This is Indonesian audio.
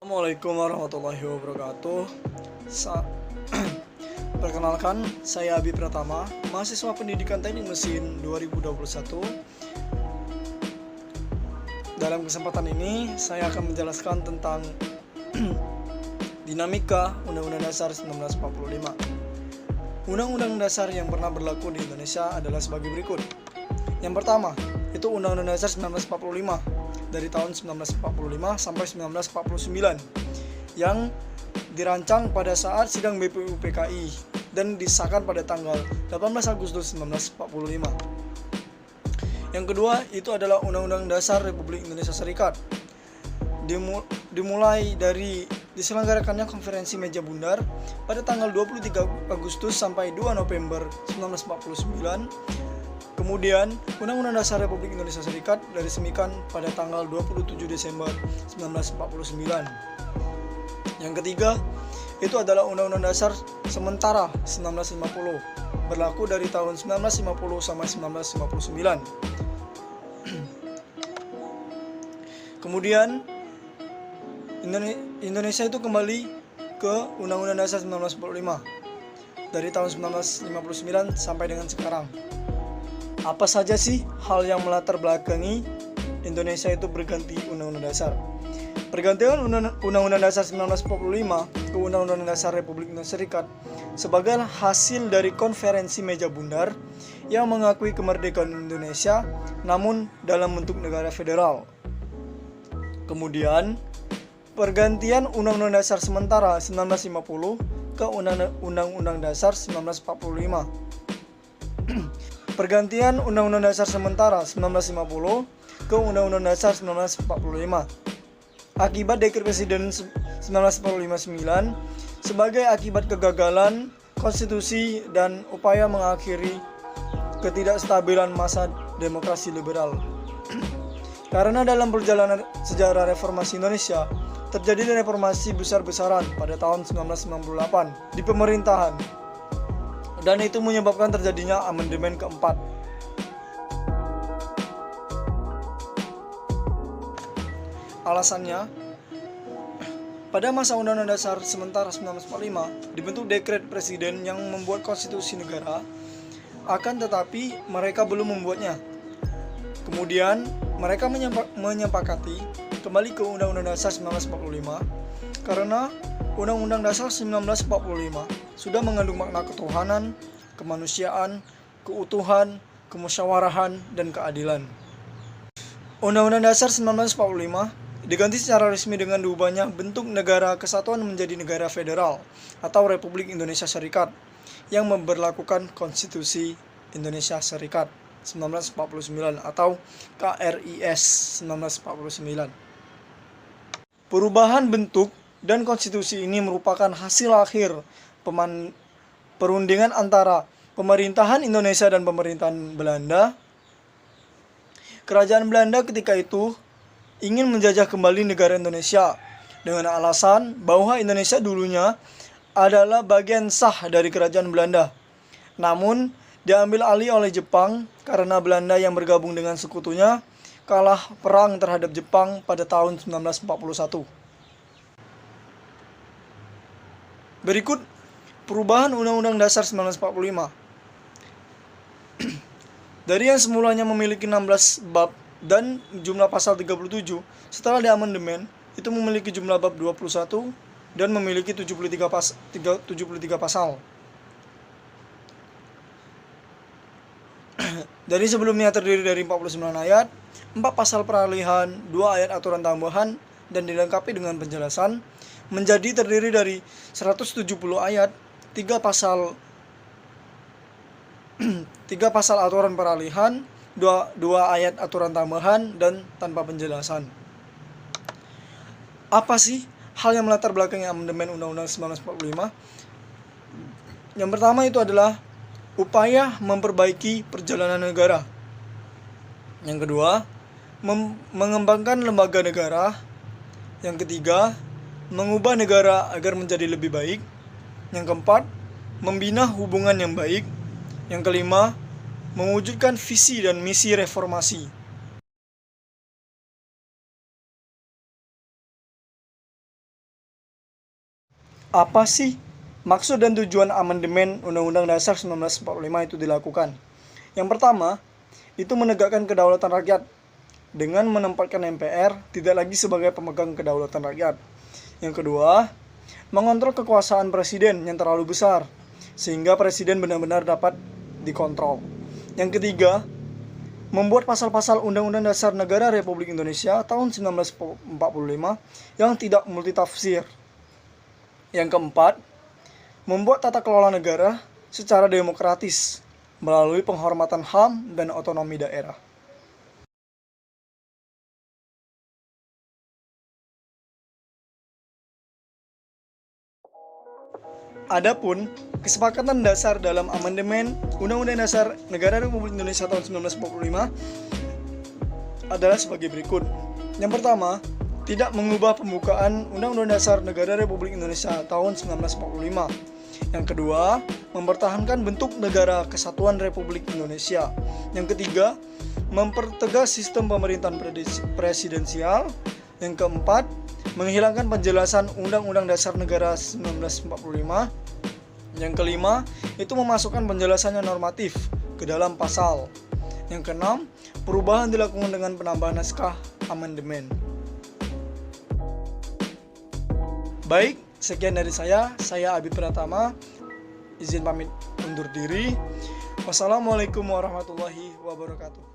Assalamualaikum warahmatullahi wabarakatuh. Perkenalkan, saya Abi Pratama, mahasiswa Pendidikan Teknik Mesin 2021. Dalam kesempatan ini, saya akan menjelaskan tentang dinamika Undang-Undang Dasar 1945. Undang-Undang Dasar yang pernah berlaku di Indonesia adalah sebagai berikut. Yang pertama, itu Undang-Undang Dasar 1945 dari tahun 1945 sampai 1949 yang dirancang pada saat sidang BPU PKI dan disahkan pada tanggal 18 Agustus 1945. Yang kedua, itu adalah Undang-Undang Dasar Republik Indonesia Serikat. Dimulai dari diselenggarakannya konferensi meja bundar pada tanggal 23 Agustus sampai 2 November 1949. Kemudian, Undang-Undang Dasar Republik Indonesia Serikat diresmikan pada tanggal 27 Desember 1949. Yang ketiga, itu adalah Undang-Undang Dasar Sementara 1950, berlaku dari tahun 1950 sampai 1959. Kemudian, Indonesia itu kembali ke Undang-Undang Dasar 1945 dari tahun 1959 sampai dengan sekarang. Apa saja sih hal yang melatar belakangi Indonesia itu berganti Undang-Undang Dasar? Pergantian Undang-Undang Dasar 1945 ke Undang-Undang Dasar Republik Indonesia Serikat sebagai hasil dari konferensi meja bundar yang mengakui kemerdekaan Indonesia namun dalam bentuk negara federal. Kemudian, pergantian Undang-Undang Dasar Sementara 1950 ke Undang-Undang Dasar 1945. Pergantian Undang-Undang Dasar Sementara 1950 ke Undang-Undang Dasar 1945 akibat Dekret Presiden 1949 sebagai akibat kegagalan konstitusi dan upaya mengakhiri ketidakstabilan masa demokrasi liberal. Karena dalam perjalanan sejarah reformasi Indonesia terjadi reformasi besar-besaran pada tahun 1998 di pemerintahan, dan itu menyebabkan terjadinya amandemen keempat. Alasannya, pada masa Undang-Undang Dasar Sementara 1945 dibentuk dekret presiden yang membuat konstitusi negara, akan tetapi mereka belum membuatnya. Kemudian mereka menyepakati kembali ke Undang-Undang Dasar 1945 karena Undang-Undang Dasar 1945 sudah mengandung makna ketuhanan, kemanusiaan, keutuhan, kemusyawarahan, dan keadilan. Undang-Undang Dasar 1945 diganti secara resmi dengan diubahnya bentuk negara kesatuan menjadi negara federal atau Republik Indonesia Serikat yang memberlakukan Konstitusi Indonesia Serikat 1949 atau KRIS 1949. Perubahan bentuk dan konstitusi ini merupakan hasil akhir perundingan antara pemerintahan Indonesia dan pemerintahan Belanda. Kerajaan Belanda ketika itu ingin menjajah kembali negara Indonesia dengan alasan bahwa Indonesia dulunya adalah bagian sah dari kerajaan Belanda. Namun, diambil alih oleh Jepang karena Belanda yang bergabung dengan sekutunya kalah perang terhadap Jepang pada tahun 1941. Berikut perubahan Undang-Undang Dasar 1945. Dari yang semulanya memiliki 16 bab dan jumlah pasal 37, setelah diamandemen itu memiliki jumlah bab 21 dan memiliki 73 pasal. Dari sebelumnya terdiri dari 49 ayat, 4 pasal peralihan, 2 ayat aturan tambahan, dan dilengkapi dengan penjelasan, menjadi terdiri dari 170 ayat, 3 pasal aturan peralihan, 2 ayat aturan tambahan, dan tanpa penjelasan. Apa sih hal yang melatar belakangi amandemen Undang-Undang 1945? Yang pertama itu adalah upaya memperbaiki perjalanan negara. Yang kedua, mengembangkan lembaga negara. Yang ketiga, mengubah negara agar menjadi lebih baik. Yang keempat, membina hubungan yang baik. Yang kelima, mewujudkan visi dan misi reformasi. Apa sih maksud dan tujuan amandemen Undang-Undang Dasar 1945 itu dilakukan? Yang pertama, itu menegakkan kedaulatan rakyat dengan menempatkan MPR tidak lagi sebagai pemegang kedaulatan rakyat. Yang kedua, mengontrol kekuasaan presiden yang terlalu besar sehingga presiden benar-benar dapat dikontrol. Yang ketiga, membuat pasal-pasal Undang-Undang Dasar Negara Republik Indonesia tahun 1945 yang tidak multitafsir. Yang keempat, membuat tata kelola negara secara demokratis melalui penghormatan HAM dan otonomi daerah. Adapun kesepakatan dasar dalam amandemen Undang-Undang Dasar Negara Republik Indonesia tahun 1945 adalah sebagai berikut. Yang pertama, tidak mengubah pembukaan Undang-Undang Dasar Negara Republik Indonesia tahun 1945. Yang kedua, mempertahankan bentuk negara kesatuan Republik Indonesia. Yang ketiga, mempertegas sistem pemerintahan presidensial. Yang keempat, menghilangkan penjelasan Undang-Undang Dasar Negara 1945. Yang kelima, itu memasukkan penjelasannya normatif ke dalam pasal. Yang keenam, perubahan dilakukan dengan penambahan naskah amandemen. Baik, sekian dari saya Abid Pratama, izin pamit undur diri. Wassalamualaikum warahmatullahi wabarakatuh.